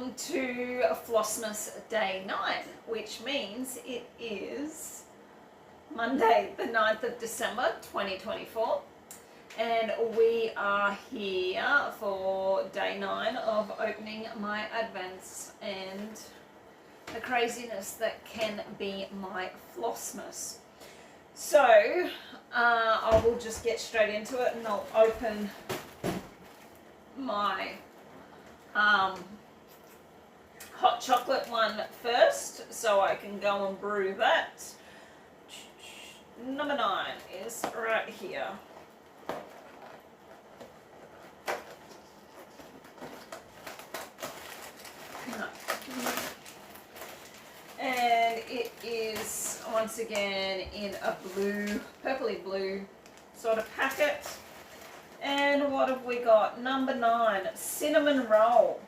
welcome to Flossmas Day 9, which means it is Monday the 9th of December 2024, and we are here for Day 9 of opening my advents and the craziness that can be my Flossmas. So I will just get straight into it, and I'll open my hot chocolate one first, so I can go and brew that. Number 9 is right here. And it is once again in a blue, purpley blue sort of packet. And what have we got? Number 9, cinnamon roll.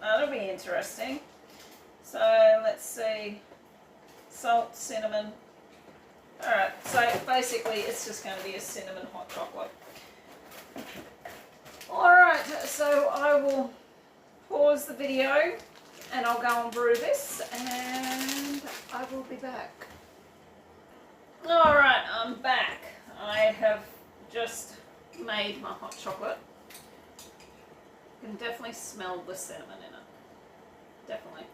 That'll be interesting. So let's see. Salt, cinnamon. Alright, so basically it's just going to be a cinnamon hot chocolate. Alright, so I will pause the video and I'll go and brew this and I will be back. Alright, I'm back. I have just made my hot chocolate. You can definitely smell the cinnamon in it. Definitely.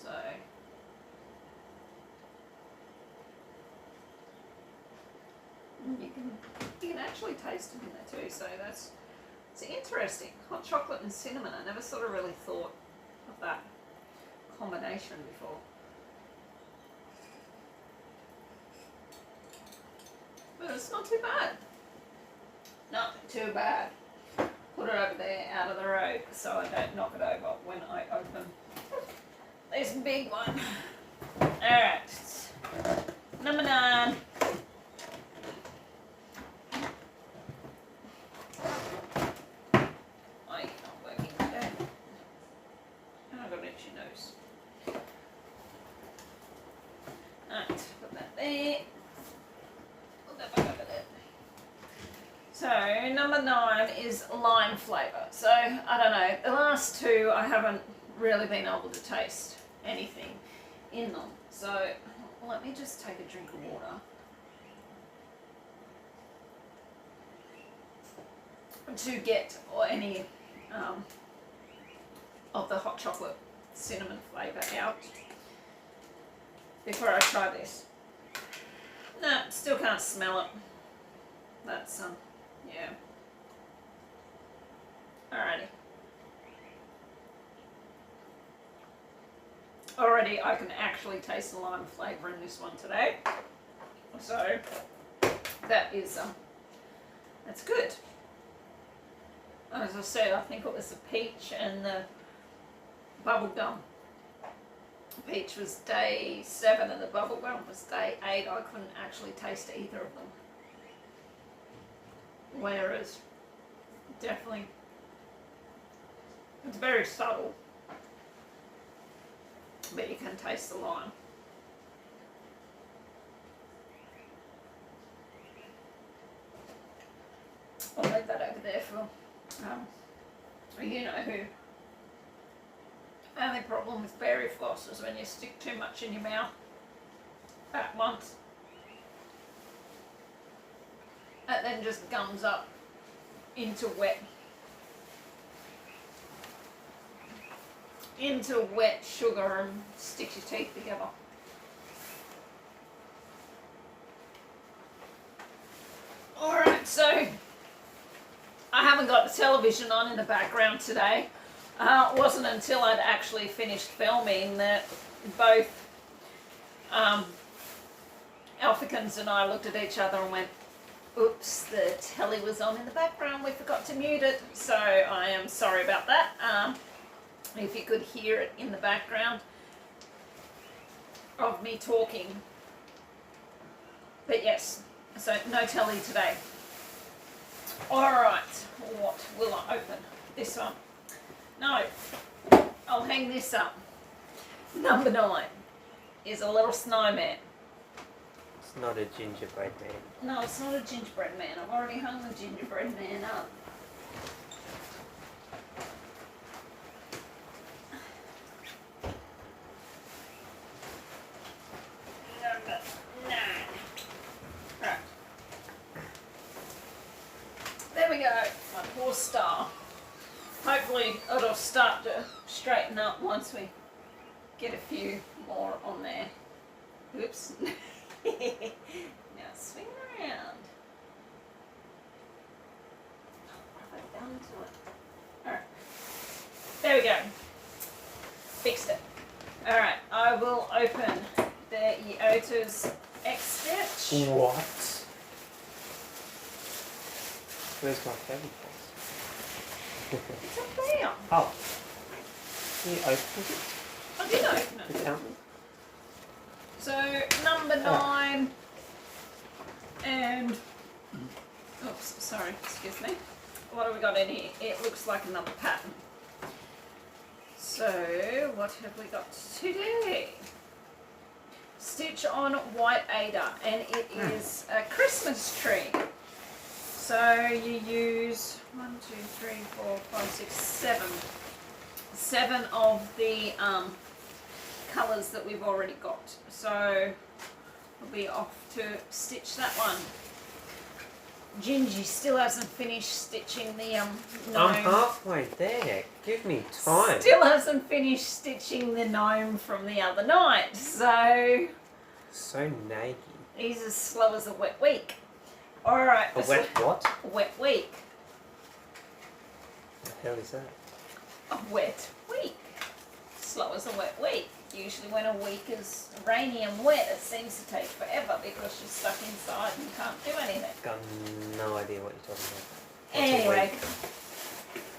So you can actually taste it in there too. So it's interesting. Hot chocolate and cinnamon. I never sort of really thought of that combination before. But it's not too bad. Not too bad. Put it over there out of the road so I don't knock it over when I open this big one. Alright. Number 9. Oh, you're not working today. Oh, I've got an itchy nose. Alright, put that there. Put that back over there. So, number 9 is lime flavour. So, I don't know, the last two I haven't really been able to taste anything in them. So, let me just take a drink of water. To get any of the hot chocolate cinnamon flavour out before I try this. No, still can't smell it. That's yeah. Alrighty. Already I can actually taste the lime flavour in this one today. So that is that's good. As I said, I think it was the peach and the bubble gum. The peach was day 7 and the bubble gum was day 8. I couldn't actually taste either of them. Whereas, definitely, it's very subtle, but you can taste the lime. I'll leave that over there for, you know who. Only problem with berry floss is when you stick too much in your mouth at once. It then just gums up into wet sugar and sticks your teeth together. Alright, so I haven't got the television on in the background today. It wasn't until I'd actually finished filming that both Alphicans and I looked at each other and went, oops, the telly was on in the background, we forgot to mute it, so I am sorry about that. If you could hear it in the background of me talking. But yes, so no telly today. Alright, what will I open? This one. No, I'll hang this up. Number 9 is a little snowman. It's not a gingerbread man. No, it's not a gingerbread man. I've already hung the gingerbread man up. hopefully it'll start to straighten up once we get a few more on there. Oops. Now swing around. What have I done to it? Alright. There we go. Fixed it. Alright, I will open the Yota's X-Stitch. What? Where's my fabric box? It's up there. Oh. You opened it? I did open The it. counter? So, number 9 and... Oops, sorry, excuse me. What have we got in here? It looks like another pattern. So, what have we got today? Stitch on White Ada, and it is a Christmas tree. So you use 1, 2, 3, 4, 5, 6, 7. 7 of the colours that we've already got. So we'll be off to stitch that one. Gingy still hasn't finished stitching the gnome. I'm halfway there. Give me time. Still hasn't finished stitching the gnome from the other night. So So naggy. he's as slow as a wet week. Alright. A wet what? Wet week. The hell is that? A wet week. Slow as a wet week. Usually when a week is rainy and wet, it seems to take forever because you're stuck inside and can't do anything. Got no idea what you're talking about. What's a Anyway. week?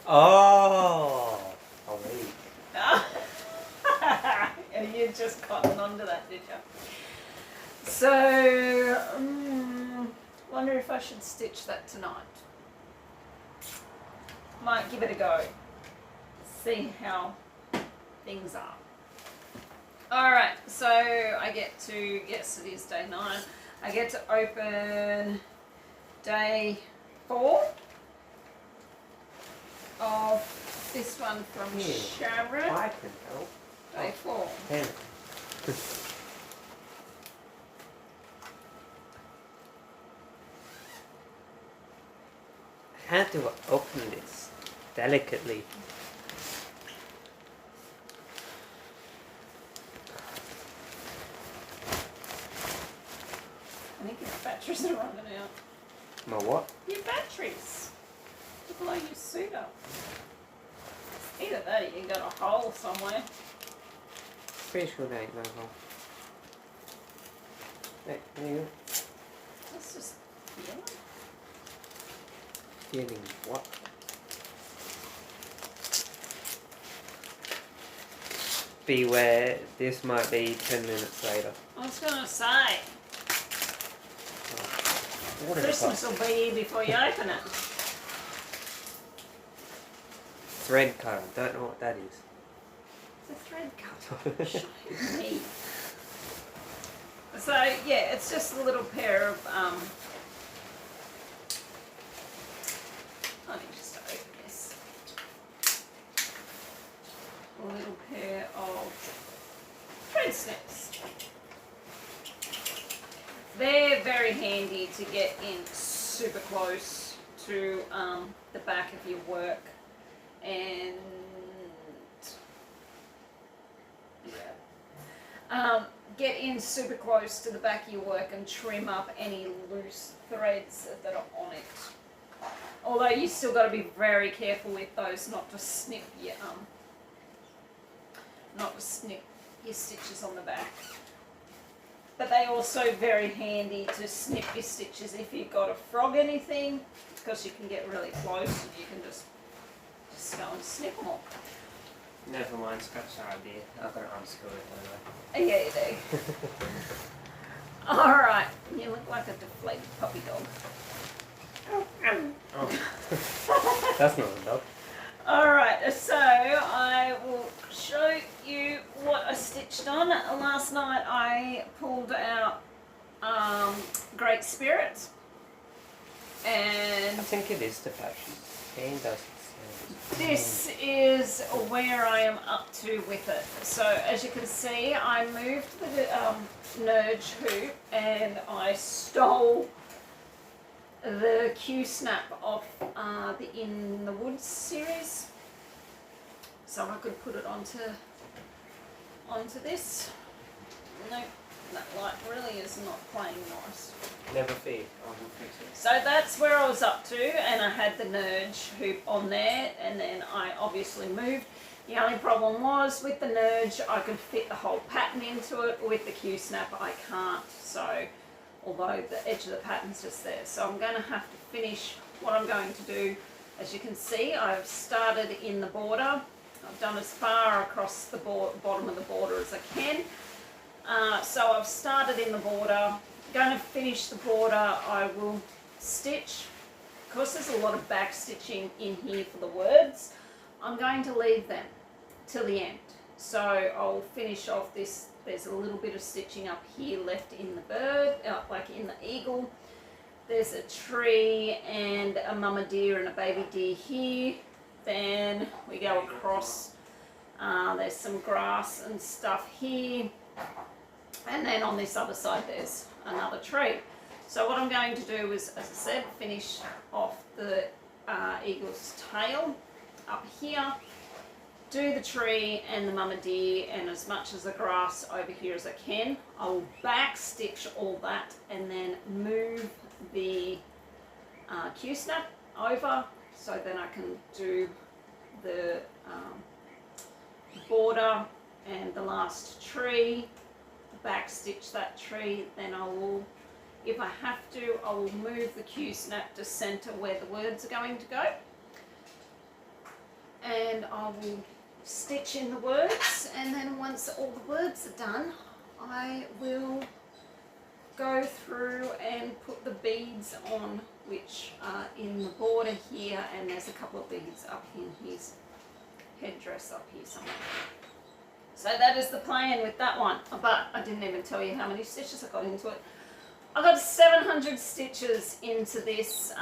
Oh, a week. And you just cotton onto that, did you? So, wonder if I should stitch that tonight. Might give it a go. See how things are. Alright, so I get to, yes it is day 9, I get to open day 4 of this one from Yeah, Sharon. I can help. Day 4. Pen. How do I open this delicately? I think your batteries are running out. My what? Your batteries. To blow your suit up. Either that or you got a hole somewhere. Pretty sure there ain't no hole. Hey, there you go. That's just feeling. Feeling what? Beware, this might be 10 minutes later. I was going to say, What is Christmas that? will be here before you open it. Thread cutter, don't know what that is. It's a thread cutter. Show me. So, yeah, it's just a little pair of, let me just open this. A little pair of thread snips. They're very handy to get in super close to the back of your work and get in super close to the back of your work and trim up any loose threads that are on it. Although you still got to be very careful with those, not to snip your stitches on the back. But they also very handy to snip your stitches if you've got to frog anything, because you can get really close and you can just go and snip them all. Never mind, scratch that idea. I've got to unscrew it anyway. Yeah, you do. Alright, you look like a deflated puppy dog. Oh. That's not a dog. Alright, so I will show you what I stitched on. Last night I pulled out Great Spirit, and I think it is the patches. Hand doesn't sound. this is where I am up to with it. So as you can see, I moved the Nudge hoop and I stole the Q snap off the In the Woods series. so I could put it onto this. Nope, that light really is not playing nice. Never fear, I will fix it. So that's where I was up to, and I had the Nudge hoop on there, and then I obviously moved. The only problem was with the Nudge, I could fit the whole pattern into it. With the Q-snap, I can't. So, although the edge of the pattern's just there. So I'm going to have to finish what I'm going to do. As you can see, I've started in the border. I've done as far across the bottom of the border as I can. So I've started in the border. Going to finish the border. I will stitch. Because there's a lot of back stitching in here for the words, I'm going to leave them till the end. So I'll finish off this. There's a little bit of stitching up here left in the bird, like in the eagle. There's a tree and a mama deer and a baby deer here. Then we go across. There's some grass and stuff here. And then on this other side there's another tree. So what I'm going to do is, as I said, finish off the eagle's tail up here, do the tree and the mama deer and as much as the grass over here as I can. I will back stitch all that and then move the Q-snap over, so then I can do the border and the last tree, back stitch that tree. Then I will, if I have to, I will move the Q-snap to center where the words are going to go, and I will stitch in the words, and then once all the words are done, I will go through and put the beads on, which are in the border here, and there's a couple of beads up in his headdress up here somewhere. So that is the plan with that one, but I didn't even tell you how many stitches I got into it. I got 700 stitches into this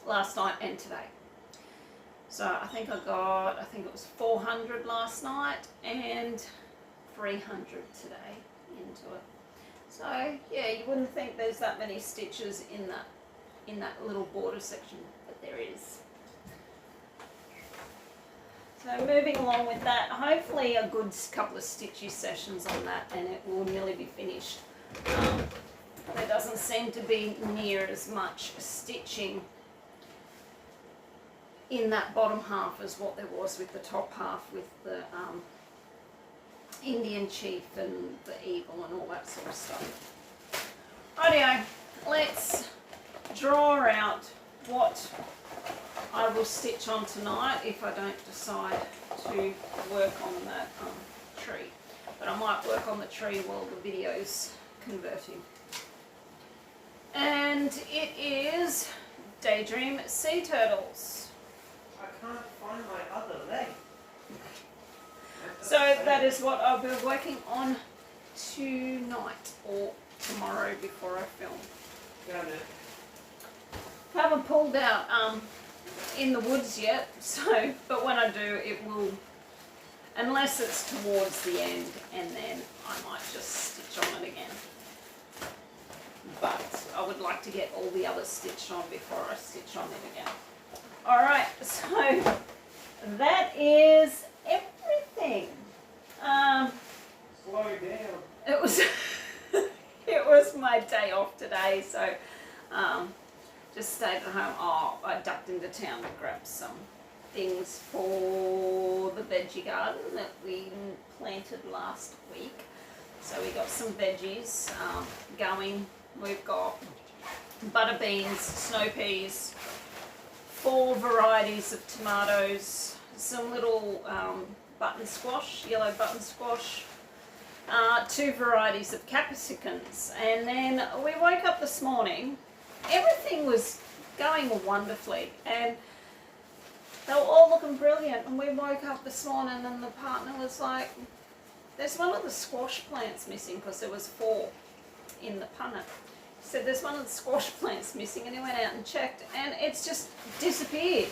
last night and today. So I think it was 400 last night and 300 today into it. So yeah, you wouldn't think there's that many stitches in that little border section, but there is. So moving along with that, hopefully a good couple of stitchy sessions on that and it will nearly be finished. There doesn't seem to be near as much stitching in that bottom half as what there was with the top half, with the Indian chief and the eagle and all that sort of stuff. Rightio, let's draw out what I will stitch on tonight if I don't decide to work on that tree. But I might work on the tree while the video's converting. And it is Daydream Sea Turtles. I can't find my other leg. So that is what I'll be working on tonight or tomorrow before I film. Got it. Haven't pulled out in the woods yet, so, but when I do, it will, unless it's towards the end, and then I might just stitch on it again. But I would like to get all the others stitched on before I stitch on it again. Alright, so that is everything. Slow down. It was it was my day off today, so just stayed at home. Oh, I ducked into town to grab some things for the veggie garden that we planted last week. So we got some veggies going. We've got butter beans, snow peas, 4 varieties of tomatoes, some little button squash, yellow button squash, 2 varieties of capsicums. And then we woke up this morning, everything was going wonderfully and they were all looking brilliant, and we woke up this morning and the partner was like, there's one of the squash plants missing, because there was 4 in the punnet. He said there's one of the squash plants missing, and he went out and checked and it's just disappeared.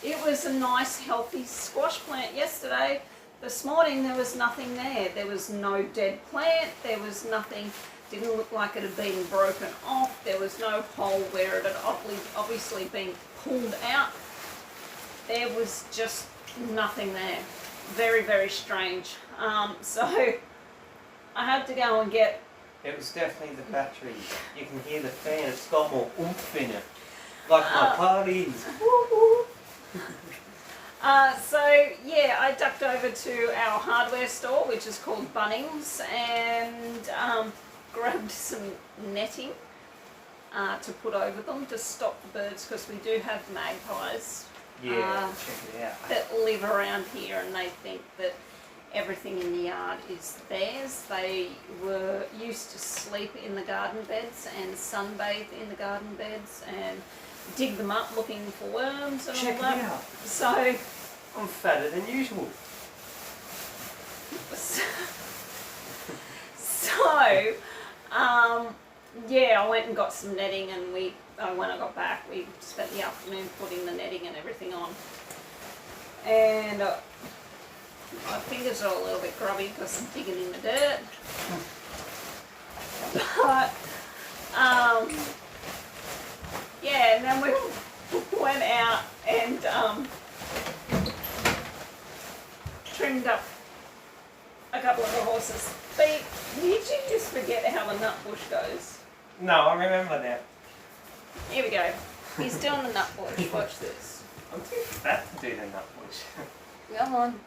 It was a nice healthy squash plant yesterday. This morning there was nothing there. There was no dead plant, there was nothing, didn't look like it had been broken off, there was no hole where it had obviously been pulled out. There was just nothing there. Very, very strange. So I had to go and get. It was definitely the battery. You can hear the fan. It's got more oomph in it. Like my parties. So yeah, I ducked over to our hardware store, which is called Bunnings, and grabbed some netting to put over them to stop the birds, because we do have magpies. Yeah, check it out. That live around here, and they think that everything in the yard is theirs. They were used to sleep in the garden beds and sunbathe in the garden beds and dig them up looking for worms and Check all that. it out. So I'm fatter than usual. Yeah, I went and got some netting, and when I got back, we spent the afternoon putting the netting and everything on. And my fingers are a little bit grubby because I'm digging in the dirt. But, yeah, and then we went out and trimmed up a couple of the horses. But did you just forget how the nutbush goes? No, I remember now. Here we go. He's doing the nutbush. Watch this. I'm too fat to do the nutbush. Come on.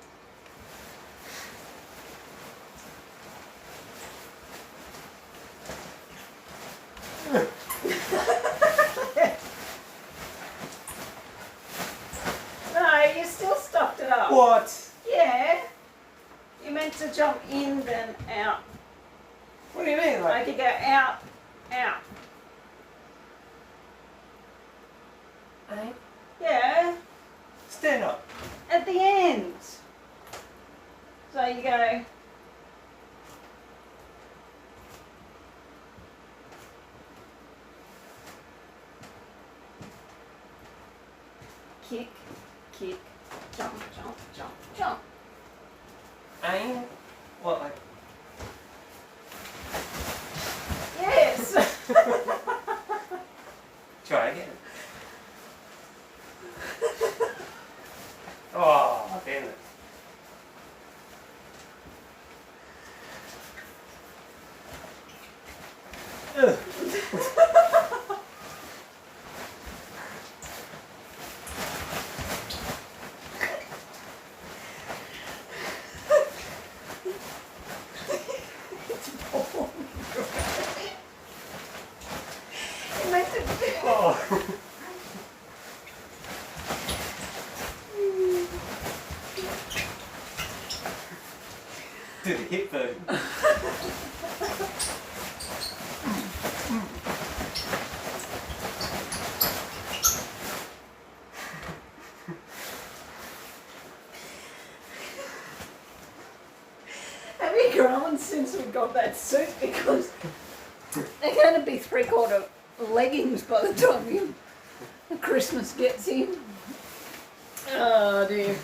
No, you still stuffed it up. What? Yeah. You meant to jump in, then out. What do you mean? Like you go out, out. Hey? Yeah. Stand up. At the end. So you go. Kick, kick, jump, jump, jump, jump. Aim? What, like? Yes. Try again. Oh, damn it. Ugh. You meant to. Oh. Do the hip version. Have you grown since we got that suit? Because they're going to be 3/4 leggings by the time Christmas gets in. Oh dear.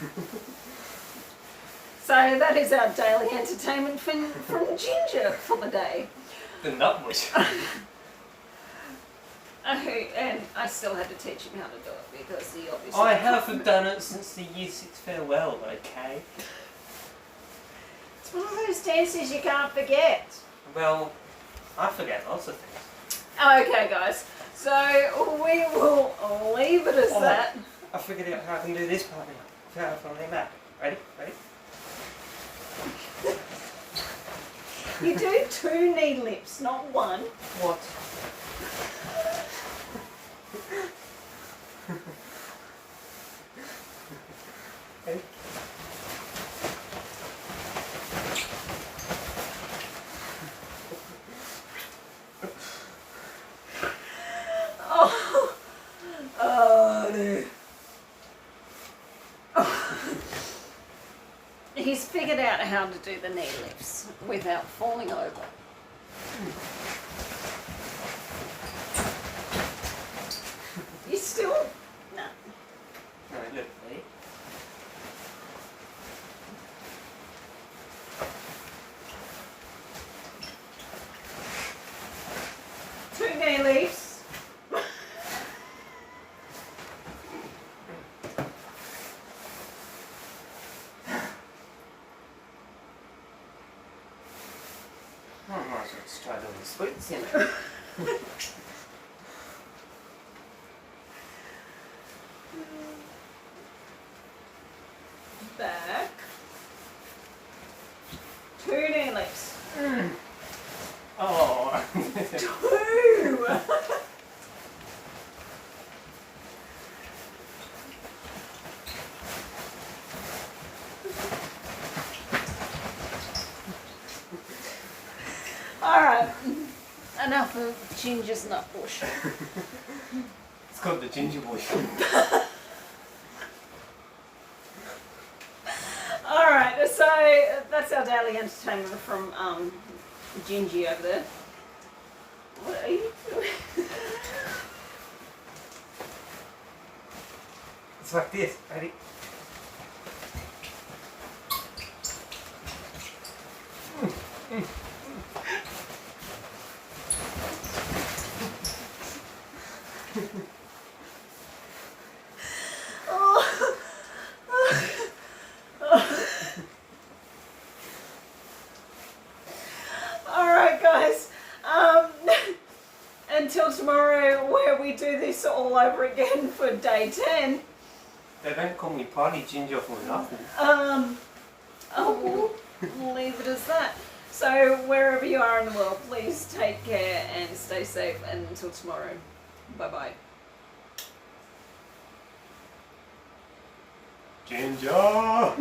So that is our daily entertainment from Ginger for the day. The nutbush. And I still had to teach him how to do it because he obviously. I haven't done it since the year 6 farewell, okay? It's one of those dances you can't forget. Well, I forget lots of things. Okay, guys. So we will leave it as that. I figured out how I can do this part now. I figured out how to lean back. Ready? Ready? You do 2 knee lifts, not 1. What? Ready? Oh, oh dear. He's figured out how to do the knee lifts without falling over. You still? No. Alright, look, ready? Two knee lifts. I might as well just try doing the splits in it. Back. 2 knee lifts. Oh. 2. Alright, enough of Ginger's nutbush. It's called the ginger bush. Alright, so that's our daily entertainment from Gingy over there. What are you doing? It's like this, ready? Oh. Alright guys, until tomorrow where we do this all over again for day 10. They don't call me Party Ginger for nothing. We'll leave it as that. So wherever you are in the world, please take care and stay safe, and until tomorrow, bye bye. Ginger!